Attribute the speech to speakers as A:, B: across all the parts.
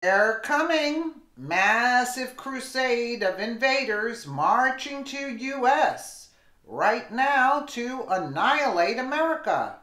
A: They're coming. Massive crusade of invaders marching to U.S. right now to annihilate America.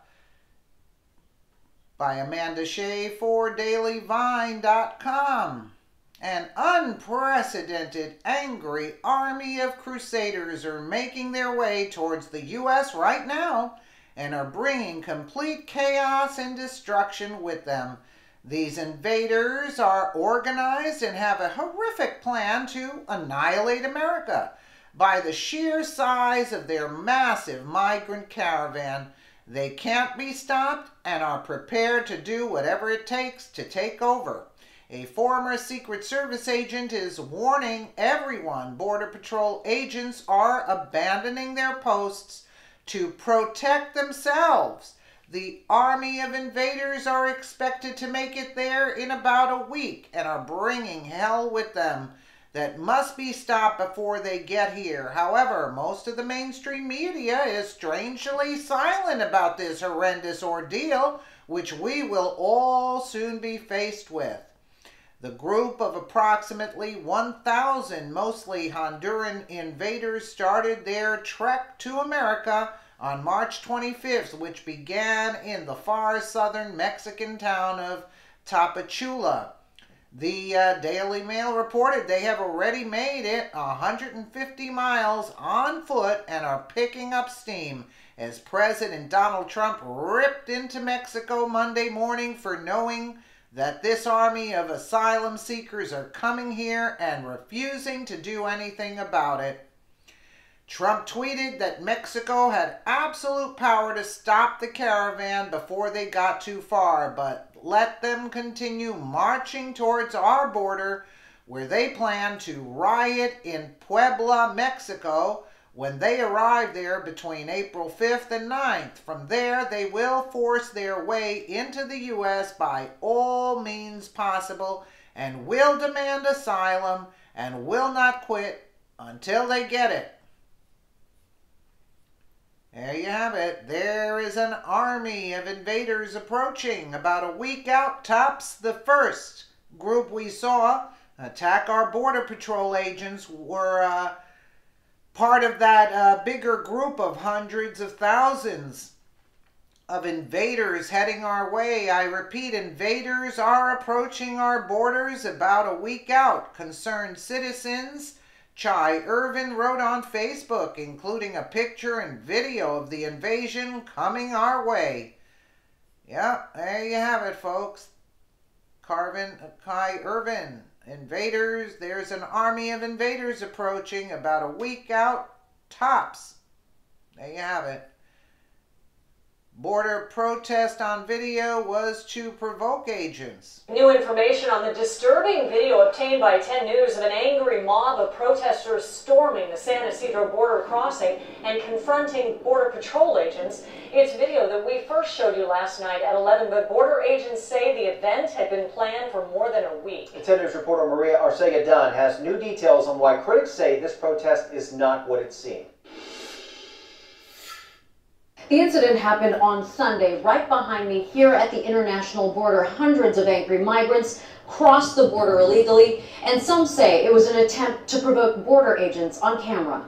A: By Amanda Shea for DailyVine.com. An unprecedented, angry army of crusaders are making their way towards the U.S. right now and are bringing complete chaos and destruction with them. These invaders are organized and have a horrific plan to annihilate America. By the sheer size of their massive migrant caravan, they can't be stopped and are prepared to do whatever it takes to take over. A former Secret Service agent is warning everyone Border Patrol agents are abandoning their posts to protect themselves. The army of invaders are expected to make it there in about a week and are bringing hell with them that must be stopped before they get here. However, most of the mainstream media is strangely silent about this horrendous ordeal, which we will all soon be faced with. The group of approximately 1,000, mostly Honduran invaders, started their trek to America on March 25th, which began in the far southern Mexican town of Tapachula. The Daily Mail reported they have already made it 150 miles on foot and are picking up steam as President Donald Trump ripped into Mexico Monday morning for knowing that this army of asylum seekers are coming here and refusing to do anything about it. Trump tweeted that Mexico had absolute power to stop the caravan before they got too far, but let them continue marching towards our border, where they plan to riot in Puebla, Mexico, when they arrive there between April 5th and 9th. From there, they will force their way into the U.S. by all means possible and will demand asylum and will not quit until they get it. There you have it. There is an army of invaders approaching. About a week out, tops the first group we saw attack our Border Patrol agents were part of that bigger group of hundreds of thousands of invaders heading our way. I repeat, invaders are approaching our borders about a week out. Concerned citizens Chai Irvin wrote on Facebook, including a picture and video of the invasion coming our way. Yeah, there you have it, folks. Chai Irvin. Invaders, there's an army of invaders approaching about a week out, tops. There you have it. Border protest on video was to provoke agents.
B: New information on the disturbing video obtained by 10 News of an angry mob of protesters storming the San Ysidro border crossing and confronting Border Patrol agents. It's video that we first showed you last night at 11, but border agents say the event had been planned for more than a week. 10 News reporter Maria Arcega-Dunn has new details on why critics say this protest is not what it seemed.
C: The incident happened on Sunday right behind me here at the international border. Hundreds of angry migrants crossed the border illegally, and some say it was an attempt to provoke border agents on camera.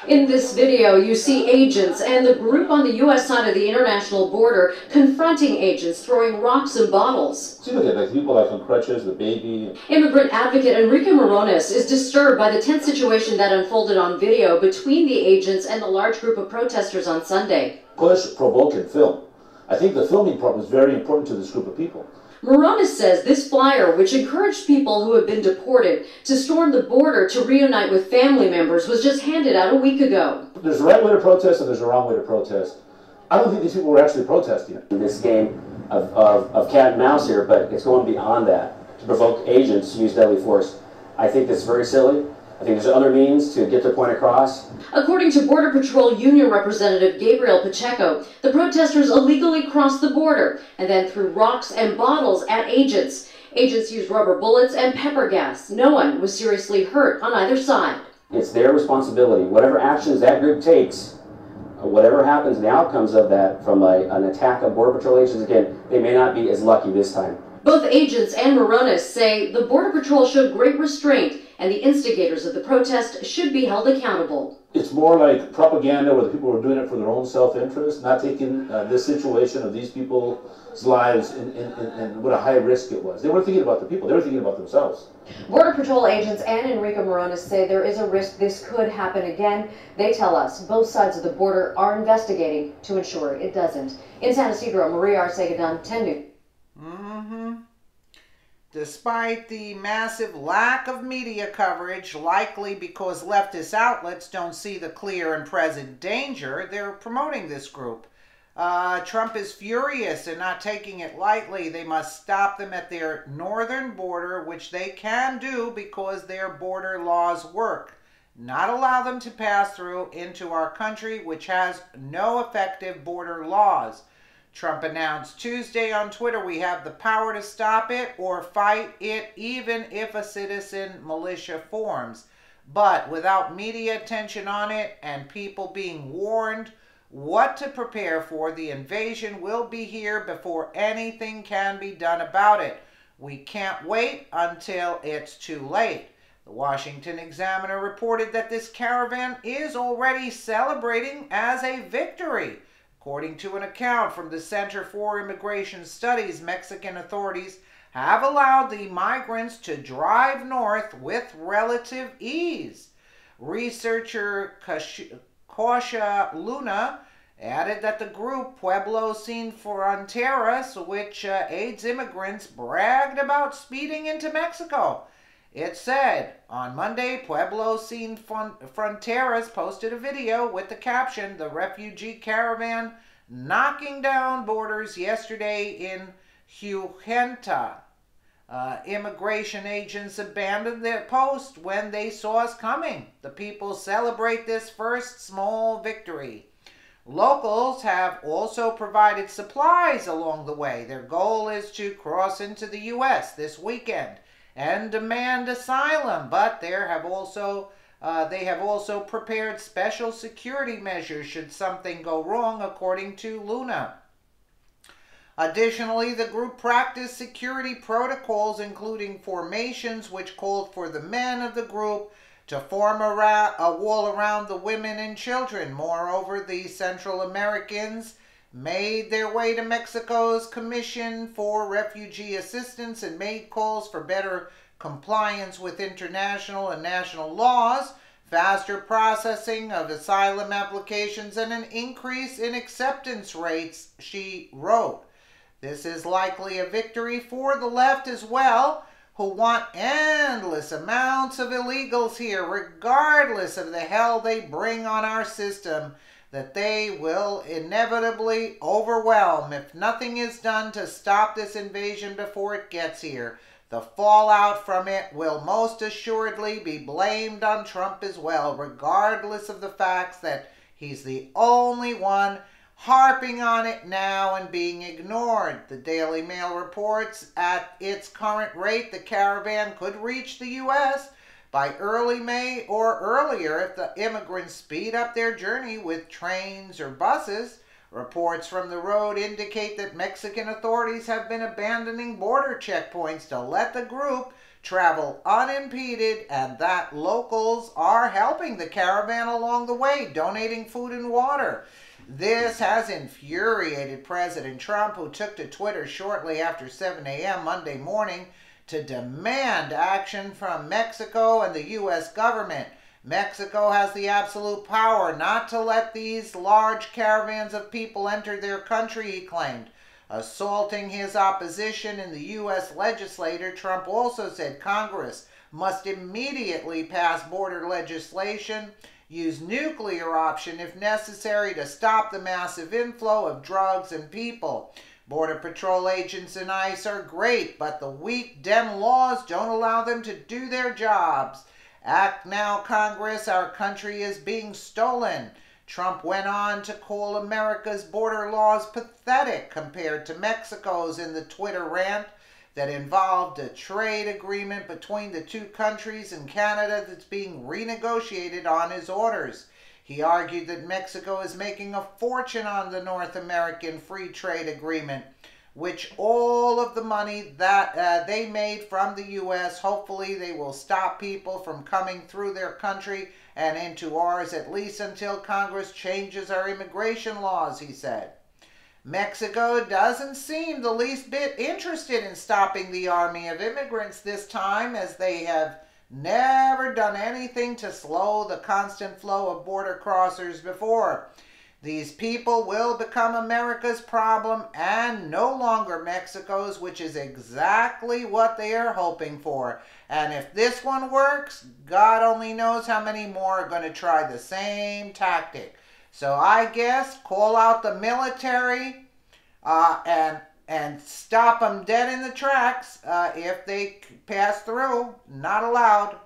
C: In this video, you see agents and the group on the U.S. side of the international border confronting agents, throwing rocks and bottles.
D: See, look at like people like on crutches, the baby.
C: Immigrant advocate Enrique Morones is disturbed by the tense situation that unfolded on video between the agents and the large group of protesters on Sunday.
D: Push, provoke, and film. I think the filming part was very important to this group of people.
C: Morones says this flyer, which encouraged people who have been deported to storm the border to reunite with family members, was just handed out a week ago.
D: There's a right way to protest and there's a wrong way to protest. I don't think these people were actually protesting.
E: This game of cat and mouse here, but it's going beyond that to provoke agents to use deadly force. I think that's very silly. I think there's other means to get their point across.
C: According to Border Patrol Union Representative Gabriel Pacheco, the protesters illegally crossed the border and then threw rocks and bottles at agents. Agents used rubber bullets and pepper gas. No one was seriously hurt on either side.
E: It's their responsibility. Whatever actions that group takes, whatever happens, the outcomes of that from an attack of Border Patrol agents, again, they may not be as lucky this time.
C: Both agents and Moronis say the Border Patrol showed great restraint and the instigators of the protest should be held accountable.
D: It's more like propaganda where the people were doing it for their own self-interest, not taking this situation of these people's lives and what a high risk it was. They weren't thinking about the people, they were thinking about themselves.
F: Border Patrol agents and Enrique Moronis say there is a risk this could happen again. They tell us both sides of the border are investigating to ensure it doesn't. In San Ysidro, Maria Arcegadon, 10 News.
A: Despite the massive lack of media coverage, likely because leftist outlets don't see the clear and present danger, they're promoting this group. Trump is furious and not taking it lightly. They must stop them at their northern border, which they can do because their border laws work. Not allow them to pass through into our country, which has no effective border laws. Trump announced Tuesday on Twitter, we have the power to stop it or fight it even if a citizen militia forms. But without media attention on it and people being warned what to prepare for, the invasion will be here before anything can be done about it. We can't wait until it's too late. The Washington Examiner reported that this caravan is already celebrating as a victory. According to an account from the Center for Immigration Studies, Mexican authorities have allowed the migrants to drive north with relative ease. Researcher Kausha Luna added that the group Pueblo Sin Fronteras, which aids immigrants, bragged about speeding into Mexico. It said, on Monday, Pueblo Sin Fronteras posted a video with the caption, the refugee caravan knocking down borders yesterday in Huejenta. Immigration agents abandoned their post when they saw us coming. The people celebrate this first small victory. Locals have also provided supplies along the way. Their goal is to cross into the U.S. this weekend and demand asylum, but they have also prepared special security measures should something go wrong, according to Luna. Additionally, the group practiced security protocols, including formations which called for the men of the group to form a wall around the women and children. Moreover, the Central Americans made their way to Mexico's Commission for Refugee Assistance and made calls for better compliance with international and national laws, faster processing of asylum applications, and an increase in acceptance rates, she wrote. This is likely a victory for the left as well, who want endless amounts of illegals here, regardless of the hell they bring on our system, that they will inevitably overwhelm if nothing is done to stop this invasion before it gets here. The fallout from it will most assuredly be blamed on Trump as well, regardless of the facts that he's the only one harping on it now and being ignored. The Daily Mail reports at its current rate, the caravan could reach the U.S. by early May or earlier if the immigrants speed up their journey with trains or buses. Reports from the road indicate that Mexican authorities have been abandoning border checkpoints to let the group travel unimpeded, and that locals are helping the caravan along the way, donating food and water. This has infuriated President Trump, who took to Twitter shortly after 7 a.m. Monday morning to demand action from Mexico and the U.S. government. Mexico has the absolute power not to let these large caravans of people enter their country, he claimed. Assaulting his opposition in the U.S. legislature, Trump also said Congress must immediately pass border legislation, use nuclear option if necessary to stop the massive inflow of drugs and people. Border Patrol agents and ICE are great, but the weak Dem laws don't allow them to do their jobs. Act now, Congress, our country is being stolen. Trump went on to call America's border laws pathetic compared to Mexico's in the Twitter rant that involved a trade agreement between the two countries and Canada that's being renegotiated on his orders. He argued that Mexico is making a fortune on the North American Free Trade Agreement. which all of the money that they made from the U.S., hopefully they will stop people from coming through their country and into ours, at least until Congress changes our immigration laws, he said. Mexico doesn't seem the least bit interested in stopping the army of immigrants this time, as they have never done anything to slow the constant flow of border crossers before. These people will become America's problem and no longer Mexico's, which is exactly what they are hoping for. And if this one works, God only knows how many more are going to try the same tactic. So I guess call out the military and stop them dead in the tracks if they pass through. Not allowed.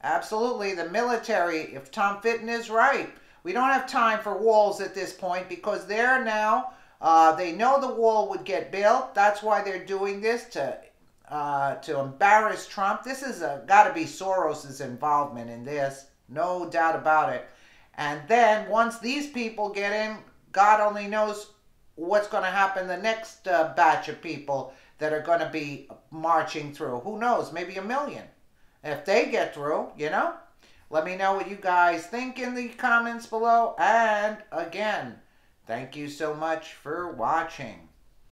A: Absolutely, the military, if Tom Fitton is right. We don't have time for walls at this point because they're now, they know the wall would get built. That's why they're doing this, to embarrass Trump. This is got to be Soros's involvement in this. No doubt about it. And then once these people get in, God only knows what's going to happen the next batch of people that are going to be marching through. Who knows? Maybe 1 million. If they get through, you know. Let me know what you guys think in the comments below. And again, thank you so much for watching.